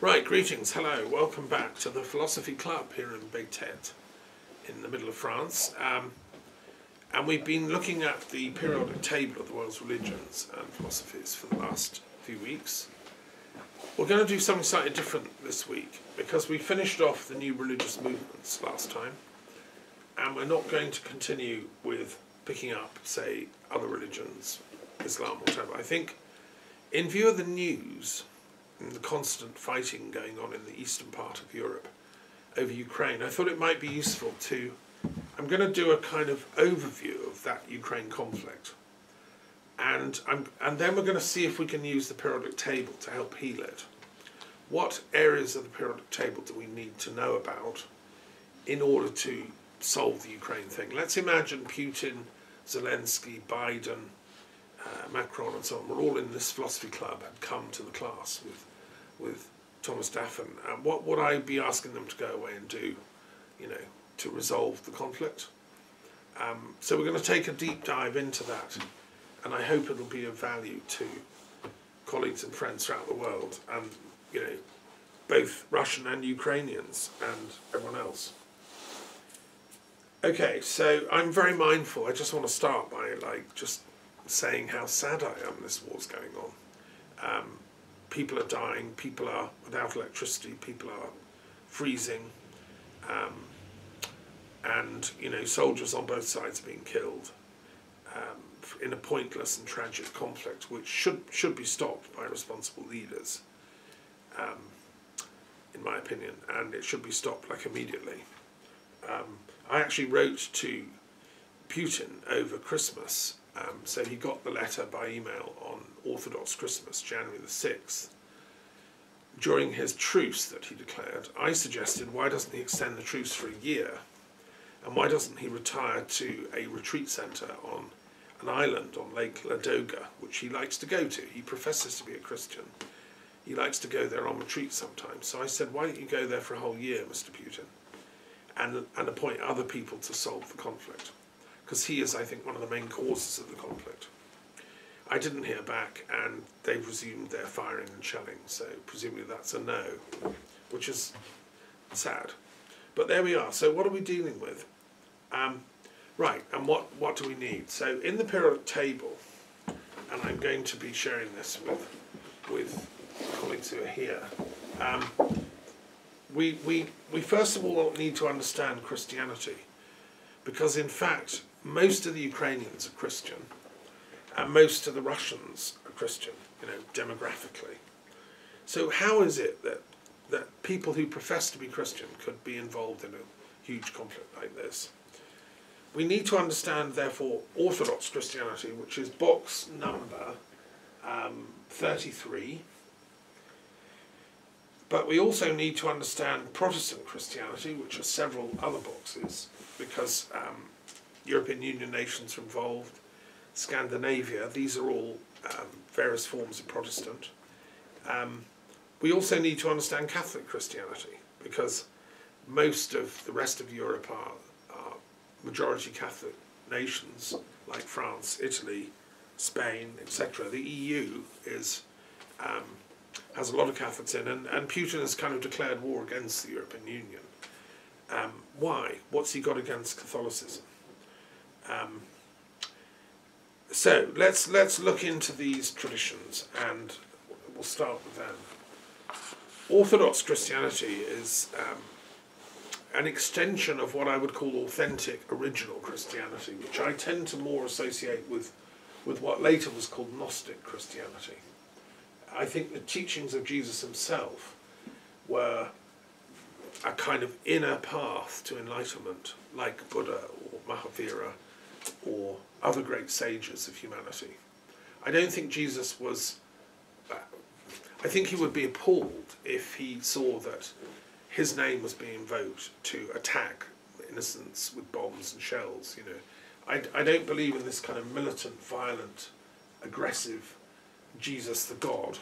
Right, greetings, hello, welcome back to the Philosophy Club here in Betete, in the middle of France. And we've been looking at the periodic table of the world's religions and philosophies for the last few weeks. We're going to do something slightly different this week, because we finished off the new religious movements last time, and we're not going to continue with picking up, say, other religions, Islam, whatever. I think, in view of the news, and the constant fighting going on in the eastern part of Europe over Ukraine, I thought it might be useful to, I'm going to do a kind of overview of that Ukraine conflict, and then we're going to see if we can use the periodic table to help heal it. What areas of the periodic table do we need to know about in order to solve the Ukraine thing? Let's imagine Putin, Zelensky, Biden, Macron and so on, we're all in this philosophy club, had come to the class with Thomas Daffen. What would I be asking them to go away and do, to resolve the conflict? So we're going to take a deep dive into that, and I hope it'll be of value to colleagues and friends throughout the world, and both Russian and Ukrainians and everyone else. Okay, so I'm very mindful. I just want to start by just saying how sad I am this war's going on. People are dying, people are without electricity, people are freezing, and soldiers on both sides are being killed in a pointless and tragic conflict, which should be stopped by responsible leaders, in my opinion, and it should be stopped immediately. I actually wrote to Putin over Christmas. So he got the letter by email on Orthodox Christmas, January the 6th. During his truce that he declared, I suggested, why doesn't he extend the truce for a year? And why doesn't he retire to a retreat centre on an island on Lake Ladoga, which he likes to go to? He professes to be a Christian. He likes to go there on retreat sometimes. So I said, why don't you go there for a whole year, Mr. Putin, and appoint other people to solve the conflict? Because he is, I think, one of the main causes of the conflict. I didn't hear back, and they've resumed their firing and shelling, so presumably that's a no, which is sad. But there we are. So what are we dealing with? Right, and what do we need? So in the periodic table, and I'm going to be sharing this with colleagues who are here, we first of all need to understand Christianity, because in fact most of the Ukrainians are Christian, and most of the Russians are Christian, demographically. So how is it that people who profess to be Christian could be involved in a huge conflict like this? We need to understand, therefore, Orthodox Christianity, which is box number 33. But we also need to understand Protestant Christianity, which are several other boxes, because European Union nations are involved, Scandinavia, these are all various forms of Protestant. We also need to understand Catholic Christianity, because most of the rest of Europe are majority Catholic nations, like France, Italy, Spain, etc. The EU has a lot of Catholics in, and Putin has kind of declared war against the European Union. Why? What's he got against Catholicism? So let's look into these traditions, and we'll start with them. Orthodox Christianity is an extension of what I would call authentic, original Christianity, which I tend to more associate with what later was called Gnostic Christianity. I think the teachings of Jesus himself were a kind of inner path to enlightenment, like Buddha or Mahavira or other great sages of humanity. I don't think Jesus was... I think he would be appalled if he saw that his name was being invoked to attack innocents with bombs and shells. I don't believe in this kind of militant, violent, aggressive Jesus the God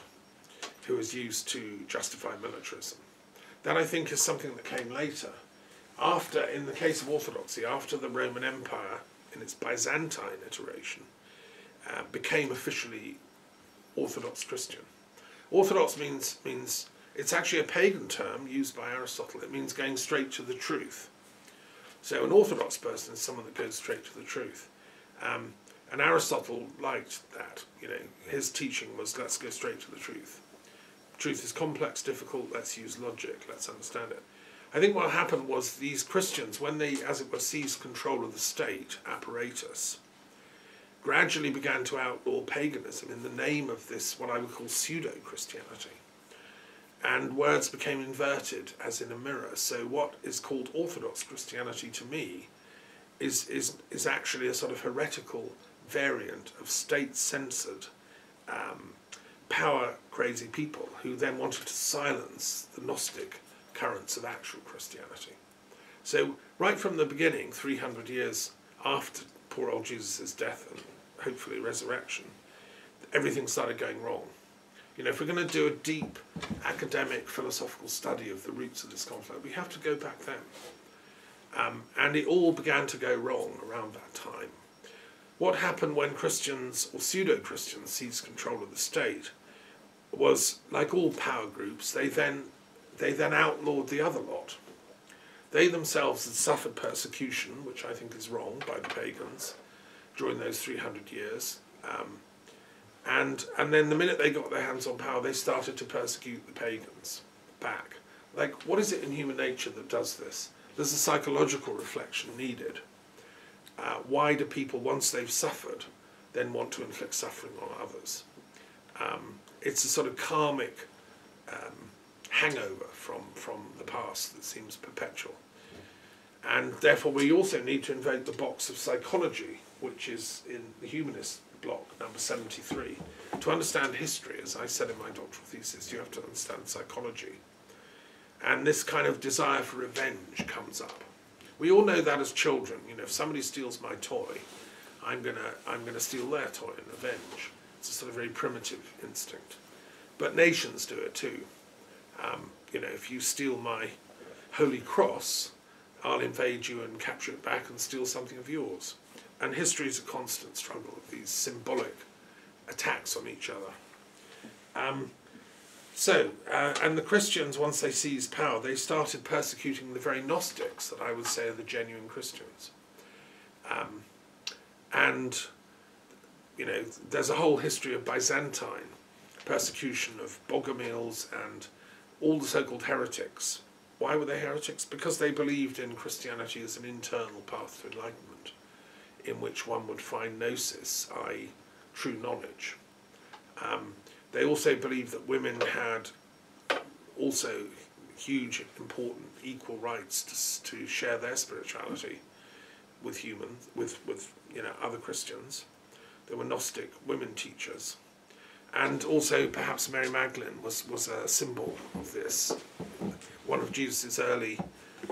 who is used to justify militarism. That, I think, is something that came later. After, in the case of Orthodoxy, after the Roman Empire, in its Byzantine iteration, became officially Orthodox Christian. Orthodox means It's actually a pagan term used by Aristotle. It means going straight to the truth. So an orthodox person is someone that goes straight to the truth. And Aristotle liked that. You know, his teaching was, let's go straight to the truth. Truth is complex, difficult, let's use logic, let's understand it. I think what happened was these Christians, when they, as it were, seized control of the state apparatus, gradually began to outlaw paganism in the name of this, what I would call pseudo-Christianity. And words became inverted, as in a mirror. So what is called Orthodox Christianity to me is actually a sort of heretical variant of state-censored, power-crazy people who then wanted to silence the Gnostic currents of actual Christianity. So right from the beginning, 300 years after poor old Jesus' death and hopefully resurrection, everything started going wrong. You know, if we're going to do a deep academic philosophical study of the roots of this conflict, we have to go back then. And it all began to go wrong around that time. What happened when Christians or pseudo-Christians seized control of the state was, like all power groups, they then outlawed the other lot. They themselves had suffered persecution, which I think is wrong, by the pagans during those 300 years. And then the minute they got their hands on power, they started to persecute the pagans back. Like, what is it in human nature that does this? There's a psychological reflection needed. Why do people, once they've suffered, then want to inflict suffering on others? It's a sort of karmic hangover from the past that seems perpetual. And therefore we also need to invoke the box of psychology, which is in the humanist block, number 73. To understand history, as I said in my doctoral thesis, you have to understand psychology. And this kind of desire for revenge comes up. We all know that as children. You know, if somebody steals my toy, I'm gonna steal their toy in revenge. It's a sort of very primitive instinct. But nations do it too. You know, if you steal my Holy Cross, I'll invade you and capture it back and steal something of yours. And history is a constant struggle of these symbolic attacks on each other. And the Christians, once they seized power, they started persecuting the very Gnostics that I would say are the genuine Christians. And, you know, there's a whole history of Byzantine persecution of Bogomils and all the so-called heretics. Why were they heretics? Because they believed in Christianity as an internal path to enlightenment, in which one would find gnosis, i.e. true knowledge. They also believed that women had also huge, important, equal rights to share their spirituality with humans, with you know, other Christians. There were Gnostic women teachers. And also perhaps Mary Magdalene was a symbol of this, one of Jesus' early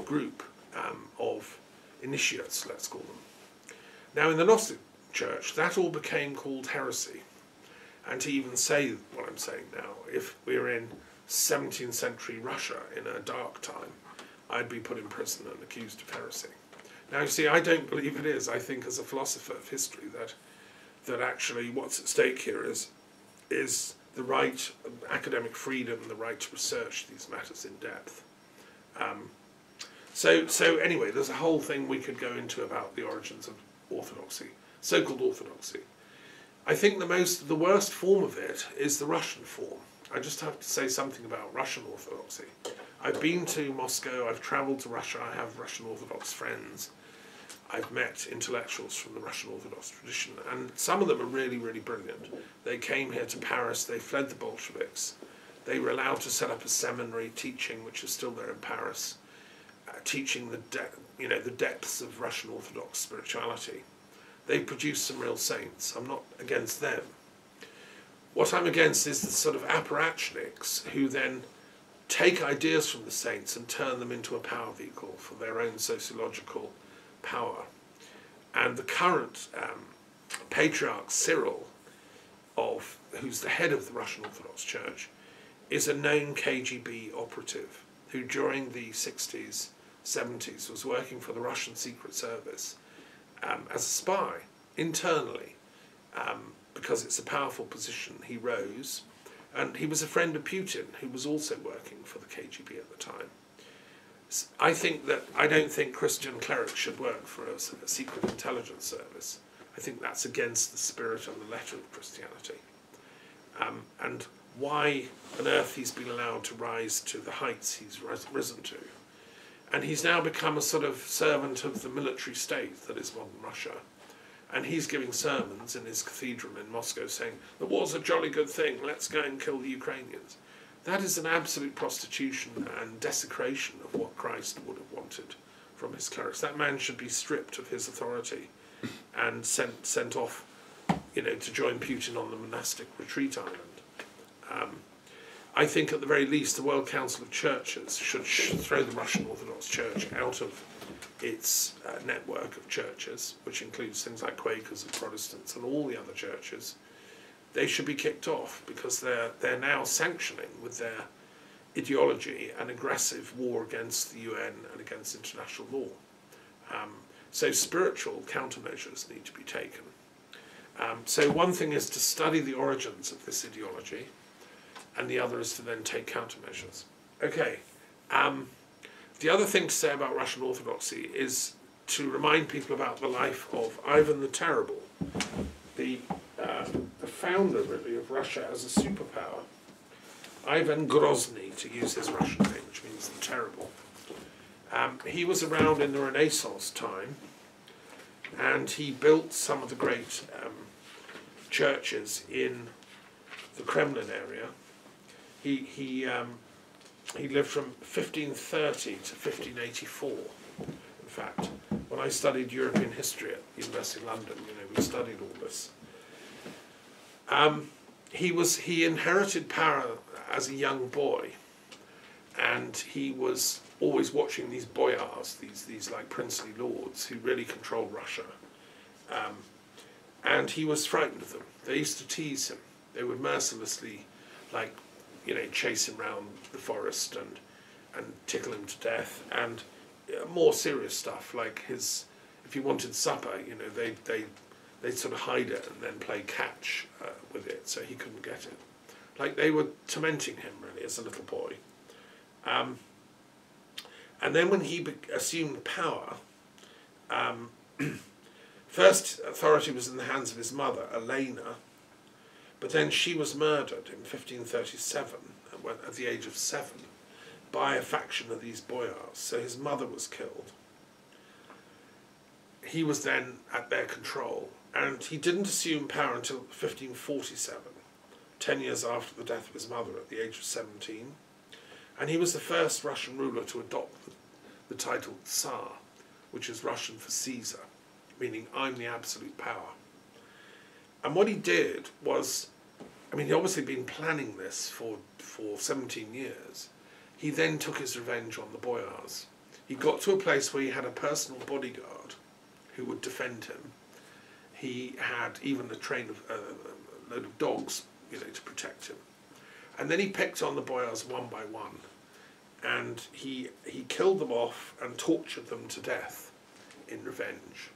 group of initiates, let's call them. Now in the Gnostic Church, that all became called heresy. And to even say what I'm saying now, if we're in 17th century Russia in a dark time, I'd be put in prison and accused of heresy. Now you see, I don't believe it is. I think as a philosopher of history that actually what's at stake here is the right of academic freedom, the right to research these matters in depth. So anyway, there's a whole thing we could go into about the origins of orthodoxy, so-called orthodoxy. I think the worst form of it is the Russian form. I just have to say something about Russian orthodoxy. I've been to Moscow, I've travelled to Russia, I have Russian Orthodox friends. I've met intellectuals from the Russian Orthodox tradition, and some of them are really, really brilliant. They came here to Paris, they fled the Bolsheviks. They were allowed to set up a seminary teaching, which is still there in Paris, teaching the depths of Russian Orthodox spirituality. They produced some real saints. I'm not against them. What I'm against is the sort of apparatchiks who then take ideas from the saints and turn them into a power vehicle for their own sociological power. And the current Patriarch Cyril, who's the head of the Russian Orthodox Church, is a known KGB operative who during the 60s, 70s was working for the Russian Secret Service as a spy internally, because it's a powerful position. He rose, And he was a friend of Putin, who was also working for the KGB at the time. I don't think Christian clerics should work for a secret intelligence service. I think that's against the spirit and the letter of Christianity. And why on earth he's been allowed to rise to the heights he's risen to. And he's now become a sort of servant of the military state that is modern Russia. And he's giving sermons in his cathedral in Moscow saying, the war's a jolly good thing, let's go and kill the Ukrainians. That is an absolute prostitution and desecration of what Christ would have wanted from his clerics. That man should be stripped of his authority and sent off, to join Putin on the monastic retreat island. I think at the very least the World Council of Churches should throw the Russian Orthodox Church out of its network of churches, which includes things like Quakers and Protestants and all the other churches. They should be kicked off because they're now sanctioning with their ideology an aggressive war against the UN and against international law. So spiritual countermeasures need to be taken. So one thing is to study the origins of this ideology, and the other is to then take countermeasures. Okay. The other thing to say about Russian Orthodoxy is to remind people about the life of Ivan the Terrible, the founder, really, of Russia as a superpower. Ivan Grozny, to use his Russian name, which means the Terrible. He was around in the Renaissance time, and he built some of the great churches in the Kremlin area. He lived from 1530 to 1584. In fact, when I studied European history at the University of London, we studied all this. He inherited power as a young boy, and he was always watching these boyars, these like princely lords who really controlled Russia. And he was frightened of them. They used to tease him. They would mercilessly, chase him around the forest and tickle him to death. And more serious stuff, like if he wanted supper, they'd sort of hide it and then play catch with it so he couldn't get it. Like they were tormenting him, really, as a little boy. And then when he assumed power, first authority was in the hands of his mother, Elena, but then she was murdered in 1537 at the age of 7 by a faction of these boyars. So his mother was killed. He was then at their control, and he didn't assume power until 1547, 10 years after the death of his mother at the age of 17. And he was the first Russian ruler to adopt the title Tsar, which is Russian for Caesar, meaning I'm the absolute power. And what he did was, he'd obviously been planning this for 17 years. He then took his revenge on the boyars. He got to a place where he had a personal bodyguard who would defend him. He had even a load of dogs, to protect him. And then he picked on the boyars one by one, and he killed them off and tortured them to death in revenge,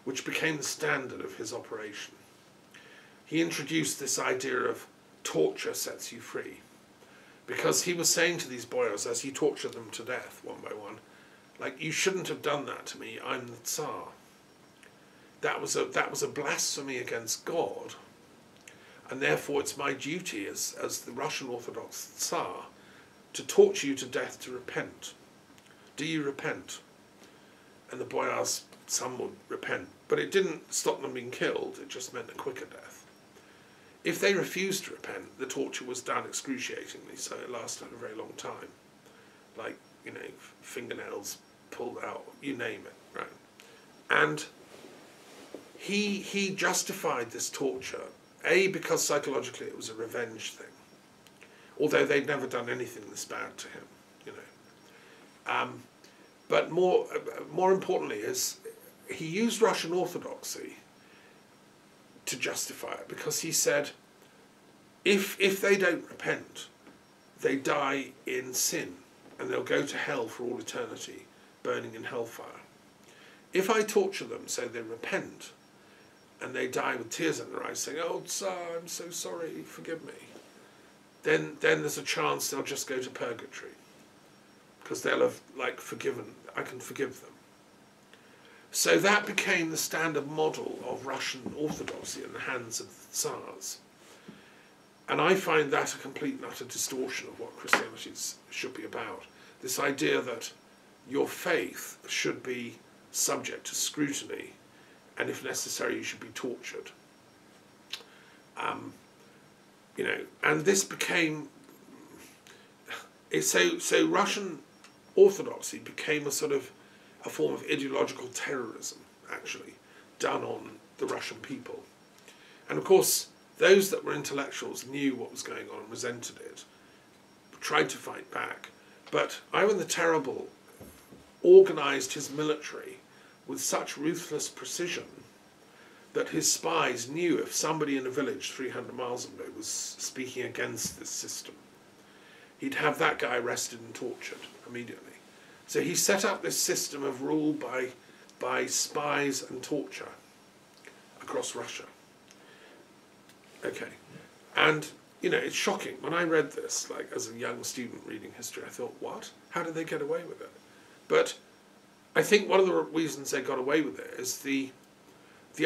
which became the standard of his operation. He introduced this idea of torture sets you free, because he was saying to these boyars as he tortured them to death one by one, like, you shouldn't have done that to me, I'm the Tsar. That was a blasphemy against God, and therefore it's my duty as the Russian Orthodox Tsar to torture you to death to repent. Do you repent? And the boyars, some would repent, but it didn't stop them being killed, it just meant a quicker death. If they refused to repent, the torture was done excruciatingly, so it lasted a very long time. Like, fingernails pulled out, you name it, right? And he justified this torture, A, because psychologically it was a revenge thing, although they'd never done anything this bad to him, But more importantly is, he used Russian Orthodoxy to justify it, because he said, if they don't repent, they die in sin, and they'll go to hell for all eternity, burning in hellfire. If I torture them so they repent, and they die with tears in their eyes saying, oh, Tsar, I'm so sorry, forgive me, then there's a chance they'll just go to purgatory, because they'll have like forgiven. I can forgive them. So that became the standard model of Russian orthodoxy in the hands of the Tsars. And I find that a complete and utter distortion of what Christianity should be about. This idea that your faith should be subject to scrutiny, and if necessary you should be tortured. You know, and this became, so Russian orthodoxy became a sort of a form of ideological terrorism, actually, done on the Russian people. And of course, those that were intellectuals knew what was going on and resented it, tried to fight back. But Ivan the Terrible organised his military with such ruthless precision that his spies knew if somebody in a village 300 miles away was speaking against this system, he'd have that guy arrested and tortured immediately. So he set up this system of rule by spies and torture across Russia. Okay, and you know, it's shocking. When I read this, like as a young student reading history, I thought, what? How did they get away with it? But I think one of the reasons they got away with it is the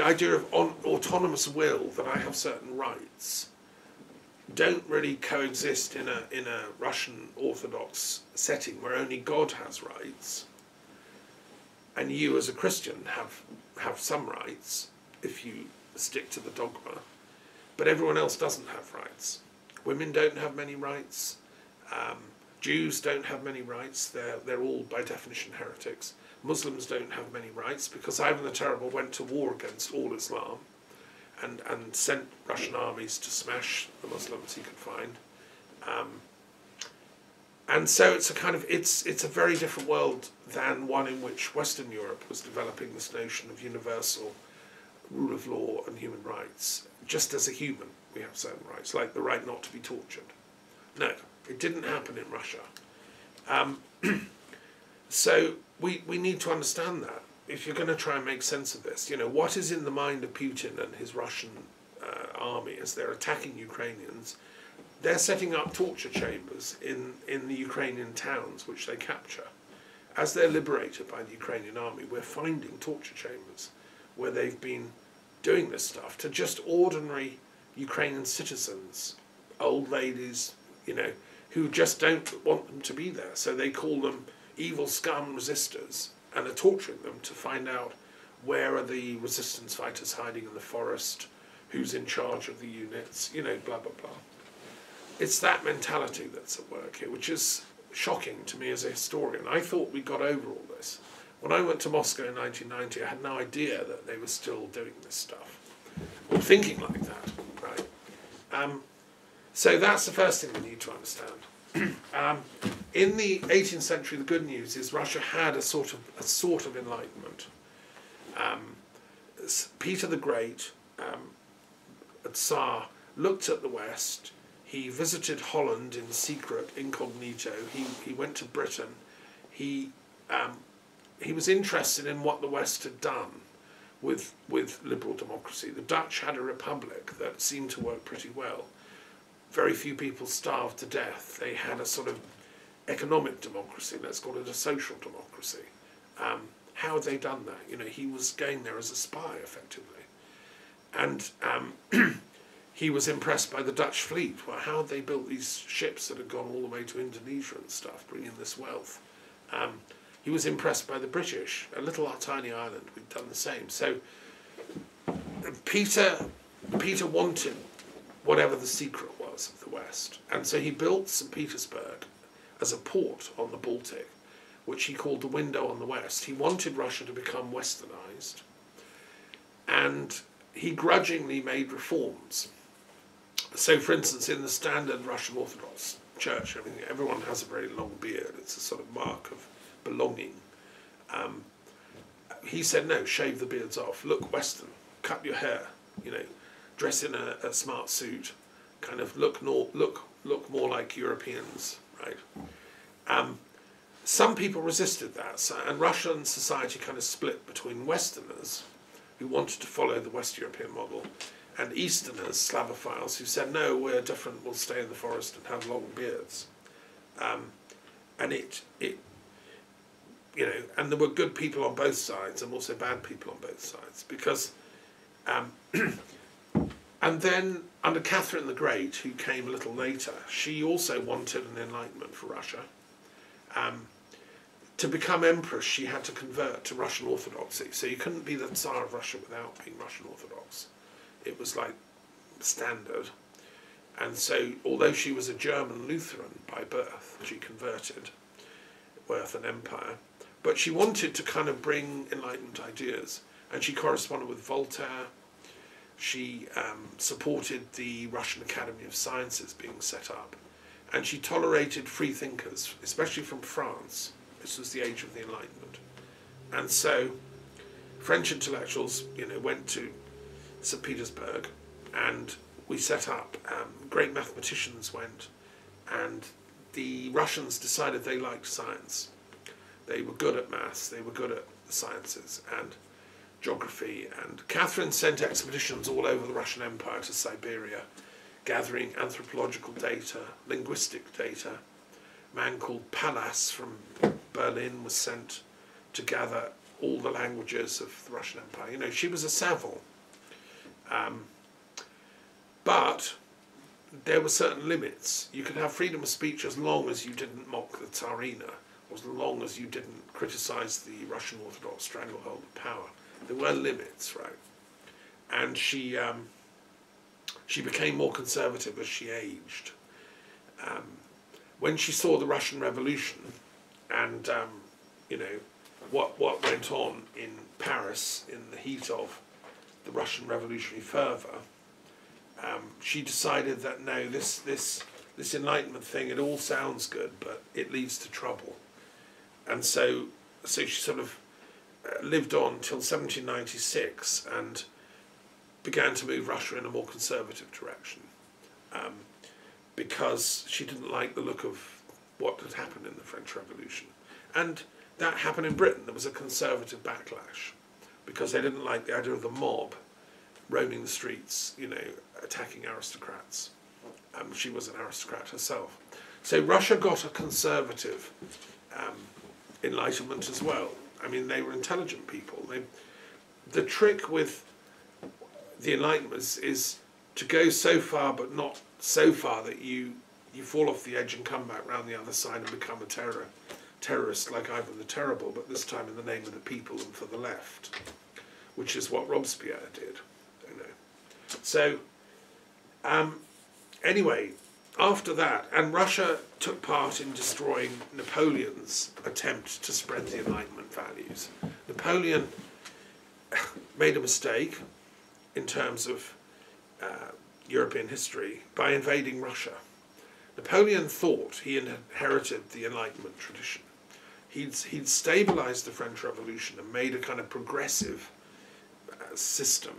idea of autonomous will, that I have certain rights, don't really coexist in a Russian Orthodox setting where only God has rights, and you as a Christian have some rights if you stick to the dogma, but everyone else doesn't have rights. Women don't have many rights. Jews don't have many rights. They're all by definition heretics. Muslims don't have many rights because Ivan the Terrible went to war against all Islam and sent Russian armies to smash the Muslims he could find. And so it's a kind of, it's a very different world than one in which Western Europe was developing this notion of universal rule of law and human rights. Just as a human, we have certain rights, like the right not to be tortured. No, it didn't happen in Russia. So we need to understand that. If you're going to try and make sense of this, you know, what is in the mind of Putin and his Russian army as they're attacking Ukrainians? They're setting up torture chambers in the Ukrainian towns which they capture. As they're liberated by the Ukrainian army, we're finding torture chambers where they've been doing this stuff to just ordinary Ukrainian citizens, old ladies, you know, who just don't want them to be there. So they call them evil scum resistors and are torturing them to find out where are the resistance fighters hiding in the forest, who's in charge of the units, you know, blah, blah, blah. It's that mentality that's at work here, which is shocking to me as a historian. I thought we got over all this. When I went to Moscow in 1990, I had no idea that they were still doing this stuff, or thinking like that, right? So that's the first thing we need to understand. In the 18th century, the good news is Russia had a sort of enlightenment. Peter the Great, a Tsar, looked at the West. He visited Holland in secret, incognito. He went to Britain. He was interested in what the West had done with liberal democracy. The Dutch had a republic that seemed to work pretty well. Very few people starved to death. They had a sort of economic democracy, let's call it a social democracy. How had they done that? You know, he was going there as a spy, effectively. And he was impressed by the Dutch fleet. Well, how had they built these ships that had gone all the way to Indonesia and stuff, bringing this wealth? He was impressed by the British, a little tiny island. We'd done the same. So Peter wanted whatever the secret was of the West. And so he built St. Petersburg as a port on the Baltic, which he called the window on the West. He wanted Russia to become westernized. And he grudgingly made reforms. So, for instance, in the standard Russian Orthodox Church, I mean, everyone has a very long beard. It's a sort of mark of belonging. He said, no, shave the beards off. Look Western. Cut your hair. You know, dress in a smart suit. Kind of look more like Europeans, right? Some people resisted that, and Russian society kind of split between Westerners who wanted to follow the West European model and Easterners, Slavophiles, who said, no, we're different, we'll stay in the forest and have long beards. And you know, and there were good people on both sides and also bad people on both sides, because, and then under Catherine the Great, who came a little later, she also wanted an enlightenment for Russia. To become empress, she had to convert to Russian Orthodoxy, so you couldn't be the Tsar of Russia without being Russian Orthodox. It was like standard. And so, although she was a German Lutheran by birth, she converted, worth an empire. But she wanted to kind of bring Enlightenment ideas, and she corresponded with Voltaire. She supported the Russian Academy of Sciences being set up, and she tolerated free thinkers, especially from France. This was the age of the Enlightenment. And so French intellectuals, you know, went to St. Petersburg, and we set up, great mathematicians went, and the Russians decided they liked science. They were good at maths, they were good at the sciences and geography, and Catherine sent expeditions all over the Russian Empire to Siberia, gathering anthropological data, linguistic data. A man called Pallas from Berlin was sent to gather all the languages of the Russian Empire. You know, she was a savant. But there were certain limits. You could have freedom of speech as long as you didn't mock the Tsarina, or as long as you didn't criticize the Russian Orthodox stranglehold of power. There were limits, right? And she became more conservative as she aged. When she saw the Russian Revolution and you know, what went on in Paris in the heat of the Russian revolutionary fervour, she decided that no, this Enlightenment thing, it all sounds good, but it leads to trouble. And so she sort of lived on till 1796 and began to move Russia in a more conservative direction, because she didn't like the look of what had happened in the French Revolution. And that happened in Britain. There was a conservative backlash because they didn't like the idea of the mob roaming the streets, you know, attacking aristocrats. She was an aristocrat herself. So Russia got a conservative Enlightenment as well. I mean, they were intelligent people. The trick with the Enlightenment is to go so far, but not so far that you fall off the edge and come back round the other side and become a terrorist like Ivan the Terrible, but this time in the name of the people and for the left, which is what Robespierre did. You know. So, anyway, after that, and Russia took part in destroying Napoleon's attempt to spread the Enlightenment values. Napoleon made a mistake in terms of European history by invading Russia. Napoleon thought he inherited the Enlightenment tradition. He'd stabilized the French Revolution and made a kind of progressive system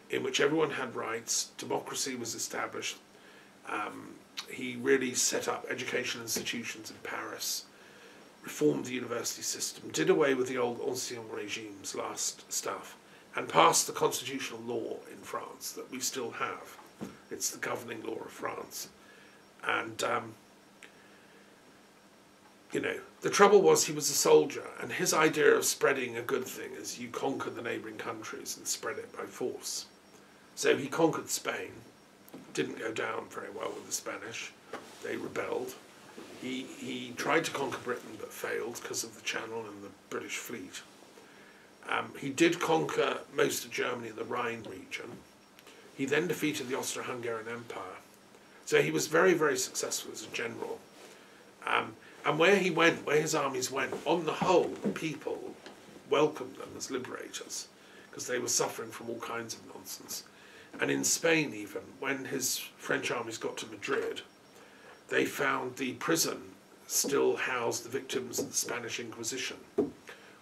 in which everyone had rights, democracy was established. He really set up educational institutions in Paris, reformed the university system, did away with the old ancien regime's last stuff, and passed the constitutional law in France that we still have. It's the governing law of France. And, you know, the trouble was he was a soldier, and his idea of spreading a good thing is you conquer the neighbouring countries and spread it by force. So he conquered Spain, didn't go down very well with the Spanish, they rebelled. He tried to conquer Britain but failed because of the Channel and the British fleet. He did conquer most of Germany and the Rhine region. He then defeated the Austro-Hungarian Empire. So he was very, very successful as a general. And where he went, where his armies went, on the whole, the people welcomed them as liberators because they were suffering from all kinds of nonsense. And in Spain even, when his French armies got to Madrid, they found the prison still housed the victims of the Spanish Inquisition,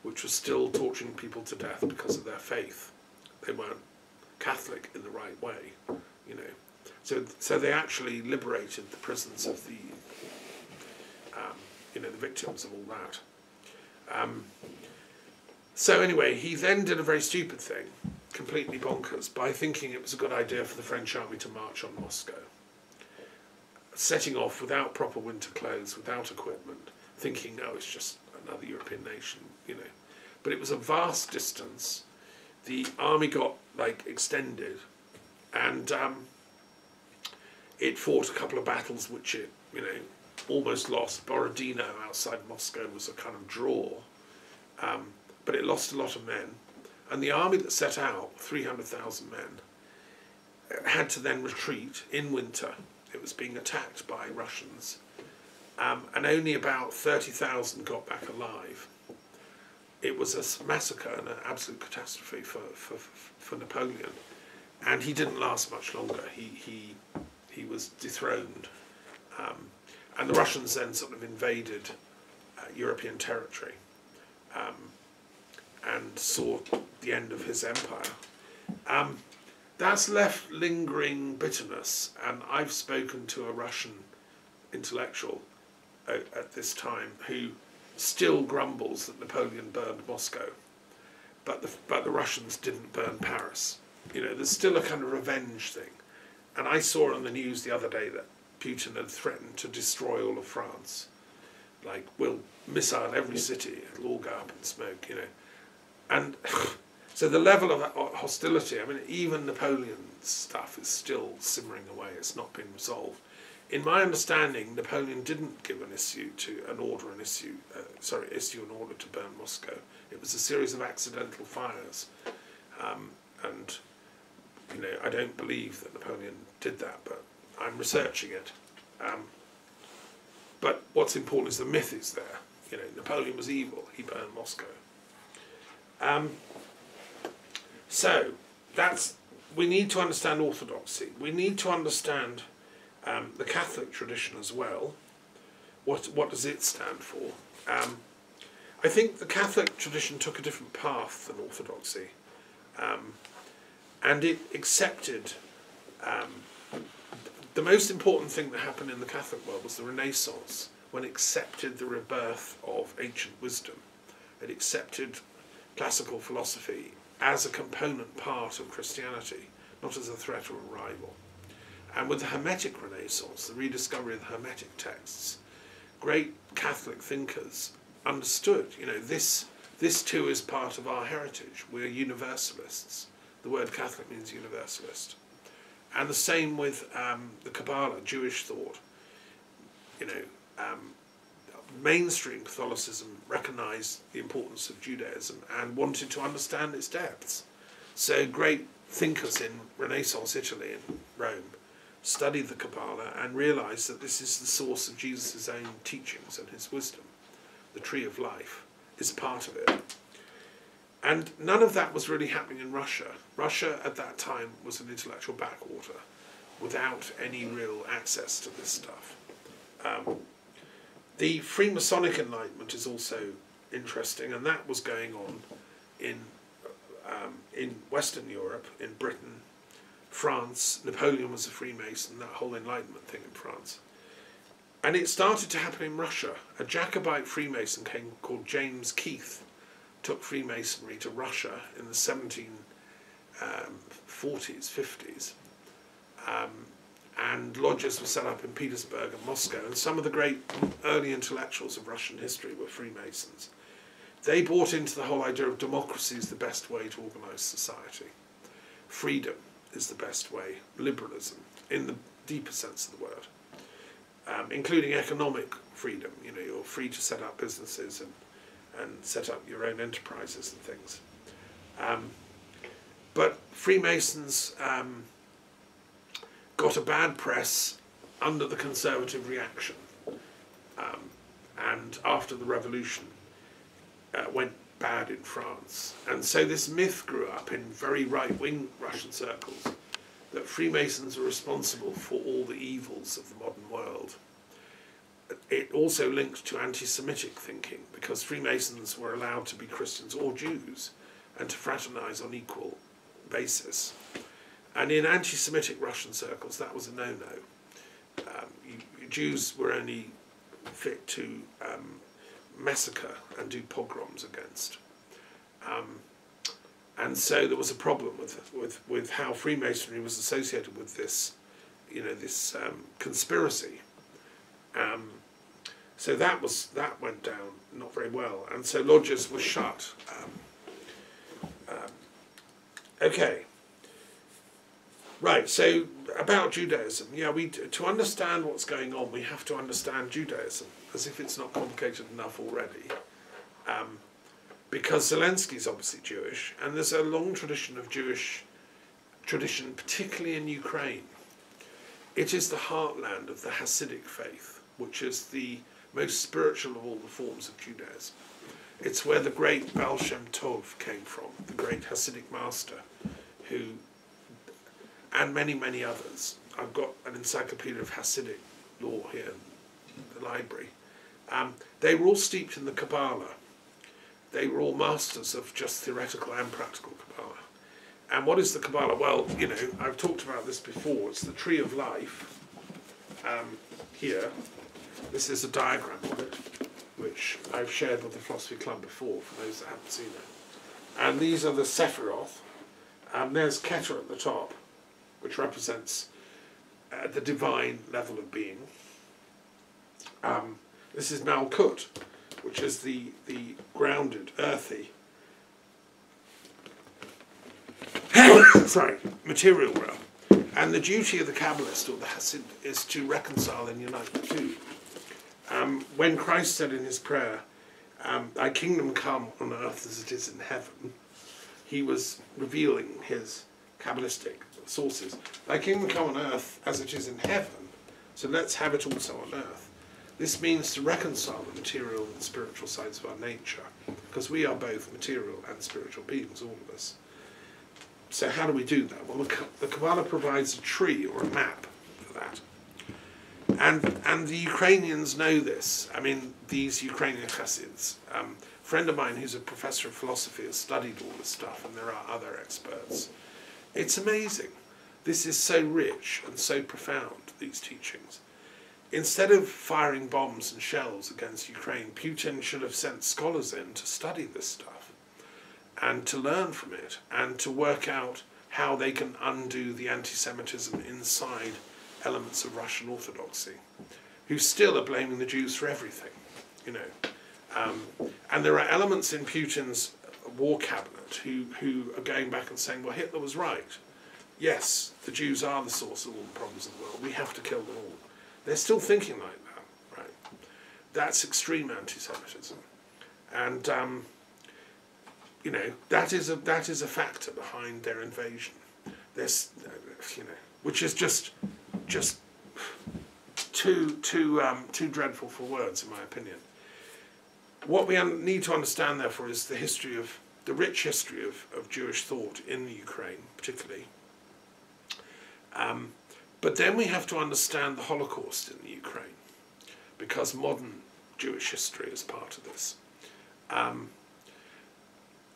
which was still torturing people to death because of their faith. They weren't Catholic in the right way, you know. So they actually liberated the prisons of the, you know, the victims of all that. So anyway, he then did a very stupid thing. completely bonkers by thinking it was a good idea for the French army to march on Moscow. Setting off without proper winter clothes, without equipment, thinking, oh, it's just another European nation, you know. But it was a vast distance. The army got, like, extended, and it fought a couple of battles which it, you know, almost lost. Borodino outside Moscow was a kind of draw, but it lost a lot of men. And the army that set out, 300,000 men, had to then retreat in winter. It was being attacked by Russians, and only about 30,000 got back alive. It was a massacre and an absolute catastrophe for Napoleon, and he didn't last much longer. He was dethroned, and the Russians then sort of invaded European territory, and saw the end of his empire. That's left lingering bitterness, and I've spoken to a Russian intellectual at this time who still grumbles that Napoleon burned Moscow, but the Russians didn't burn Paris. You know, there's still a kind of revenge thing. And I saw on the news the other day that Putin had threatened to destroy all of France. Like, we'll missile every city, it'll all go up in smoke, you know. And so the level of hostility, I mean, even Napoleon's stuff is still simmering away, it's not been resolved. In my understanding, Napoleon didn't give issue an order to burn Moscow. It was a series of accidental fires, and you know, I don't believe that Napoleon did that, but I'm researching it. But what's important is the myth is there. You know, Napoleon was evil; he burned Moscow. So we need to understand orthodoxy. We need to understand the Catholic tradition as well. What does it stand for? I think the Catholic tradition took a different path than orthodoxy, and it accepted. The most important thing that happened in the Catholic world was the Renaissance, when it accepted the rebirth of ancient wisdom. It accepted classical philosophy as a component part of Christianity, not as a threat or a rival. And with the Hermetic Renaissance, the rediscovery of the Hermetic texts, great Catholic thinkers understood, you know, this too is part of our heritage. We're universalists. The word Catholic means universalist. And the same with the Kabbalah, Jewish thought. You know, mainstream Catholicism recognised the importance of Judaism and wanted to understand its depths. So great thinkers in Renaissance Italy and Rome studied the Kabbalah and realised that this is the source of Jesus' own teachings and his wisdom. The tree of life is part of it. And none of that was really happening in Russia. Russia at that time was an intellectual backwater without any real access to this stuff. The Freemasonic Enlightenment is also interesting, and that was going on in Western Europe, in Britain, France. Napoleon was a Freemason, that whole Enlightenment thing in France. And it started to happen in Russia. A Jacobite Freemason called James Keith took Freemasonry to Russia in the 1740s, 50s. And lodges were set up in Petersburg and Moscow, and some of the great early intellectuals of Russian history were Freemasons. They bought into the whole idea of democracy is the best way to organise society. Freedom is the best way, liberalism, in the deeper sense of the word, including economic freedom. You know, you're free to set up businesses and set up your own enterprises and things. But Freemasons got a bad press under the conservative reaction, and after the revolution went bad in France. And so this myth grew up in very right-wing Russian circles that Freemasons are responsible for all the evils of the modern world. It also linked to anti-Semitic thinking, because Freemasons were allowed to be Christians or Jews and to fraternise on equal basis. And in anti-Semitic Russian circles, that was a no-no. Jews were only fit to massacre and do pogroms against. And so there was a problem with how Freemasonry was associated with this, this conspiracy. So that went down not very well, and so lodges were shut. Okay. Right. So about Judaism, to understand what's going on, we have to understand Judaism, as if it's not complicated enough already. Because Zelensky's obviously Jewish, and there's a long tradition of Jewish tradition, particularly in Ukraine. It is the heartland of the Hasidic faith, which is the most spiritual of all the forms of Judaism. It's where the great Baal Shem Tov came from, the great Hasidic master, and many, many others. I've got an encyclopedia of Hasidic law here in the library. They were all steeped in the Kabbalah. They were all masters of just theoretical and practical Kabbalah. And what is the Kabbalah? Well, I've talked about this before. It's the tree of life. Here, this is a diagram of it, which I've shared with the Philosophy Club before, for those that haven't seen it. And these are the Sephiroth. There's Keter at the top, which represents the divine level of being. This is Malkut, which is the grounded, earthy, material realm. And the duty of the Kabbalist or the Hasid is to reconcile and unite the two. When Christ said in his prayer, "Thy kingdom come on earth as it is in heaven," he was revealing his Kabbalistic sources. Thy kingdom come on earth as it is in heaven, so let's have it also on earth. This means to reconcile the material and spiritual sides of our nature, because we are both material and spiritual beings, all of us. So how do we do that? Well, the Kabbalah provides a tree or a map for that. And the Ukrainians know this. I mean, these Ukrainian Hasids. A friend of mine who's a professor of philosophy has studied all this stuff, and there are other experts. It's amazing. This is so rich and so profound, these teachings. Instead of firing bombs and shells against Ukraine, Putin should have sent scholars in to study this stuff and to learn from it and to work out how they can undo the anti-Semitism inside elements of Russian Orthodoxy, who still are blaming the Jews for everything, and there are elements in Putin's war cabinet who are going back and saying, well, Hitler was right. Yes, the Jews are the source of all the problems of the world. We have to kill them all. They're still thinking like that, right? That's extreme anti-Semitism, and that is a factor behind their invasion. This, which is just too dreadful for words, in my opinion. What we need to understand, therefore, is the rich history of Jewish thought in the Ukraine, particularly. But then we have to understand the Holocaust in the Ukraine, because modern Jewish history is part of this.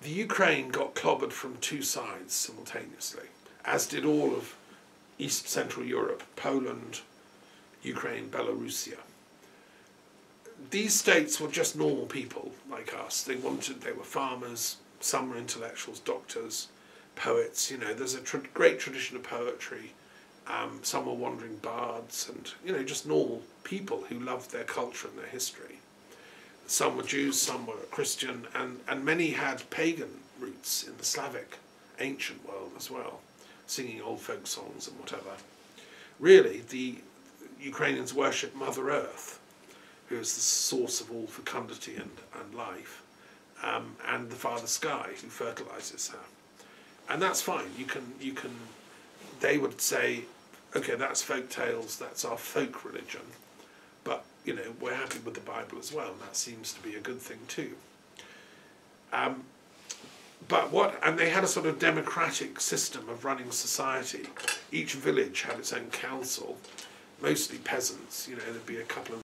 The Ukraine got clobbered from two sides simultaneously, as did all of East Central Europe, Poland, Ukraine, Belarusia. These states were just normal people like us. They were farmers, some were intellectuals, doctors, poets. There's a great tradition of poetry. Some were wandering bards and, just normal people who loved their culture and their history. Some were Jews, some were Christian, and many had pagan roots in the Slavic ancient world as well, singing old folk songs and whatever. Really, the Ukrainians worship Mother Earth, who is the source of all fecundity and life, and the Father Sky, who fertilizes her. And that's fine. You can. They would say, okay, that's folk tales, that's our folk religion, but we're happy with the Bible as well, and that seems to be a good thing too. And they had a sort of democratic system of running society. Each village had its own council, mostly peasants. There'd be a couple of